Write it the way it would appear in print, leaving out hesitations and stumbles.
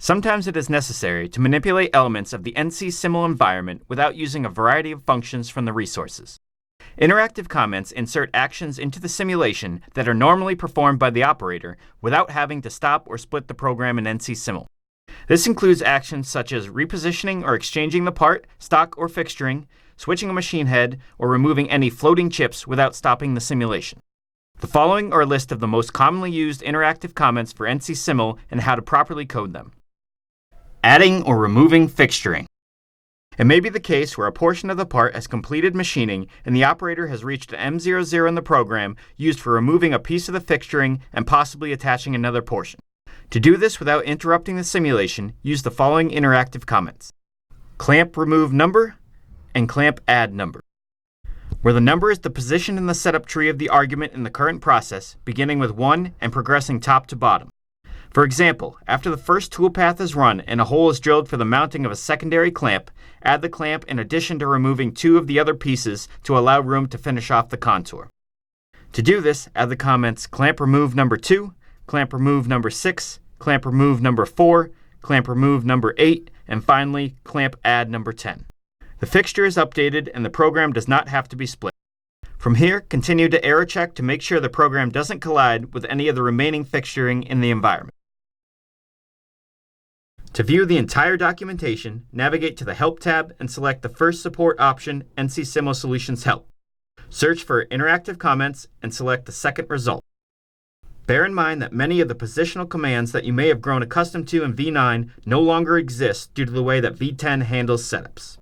Sometimes it is necessary to manipulate elements of the NC-Simul environment without using a variety of functions from the resources. Interactive comments insert actions into the simulation that are normally performed by the operator without having to stop or split the program in NC-Simul. This includes actions such as repositioning or exchanging the part, stock, or fixturing, switching a machine head, or removing any floating chips without stopping the simulation. The following are a list of the most commonly used interactive comments for NC-Simul and how to properly code them. Adding or removing fixturing. It may be the case where a portion of the part has completed machining and the operator has reached an M00 in the program used for removing a piece of the fixturing and possibly attaching another portion. To do this without interrupting the simulation, use the following interactive comments. Clamp remove number and clamp add number, where the number is the position in the setup tree of the argument in the current process, beginning with 1 and progressing top to bottom. For example, after the first toolpath is run and a hole is drilled for the mounting of a secondary clamp, add the clamp in addition to removing 2 of the other pieces to allow room to finish off the contour. To do this, add the comments clamp remove number 2, clamp remove number 6, clamp remove number 4, clamp remove number 8, and finally, clamp add number 10. The fixture is updated and the program does not have to be split. From here, continue to error check to make sure the program doesn't collide with any of the remaining fixturing in the environment. To view the entire documentation, navigate to the Help tab and select the first support option, NC-Simul Solutions Help. Search for Interactive Comments and select the second result. Bear in mind that many of the positional commands that you may have grown accustomed to in V9 no longer exist due to the way that V10 handles setups.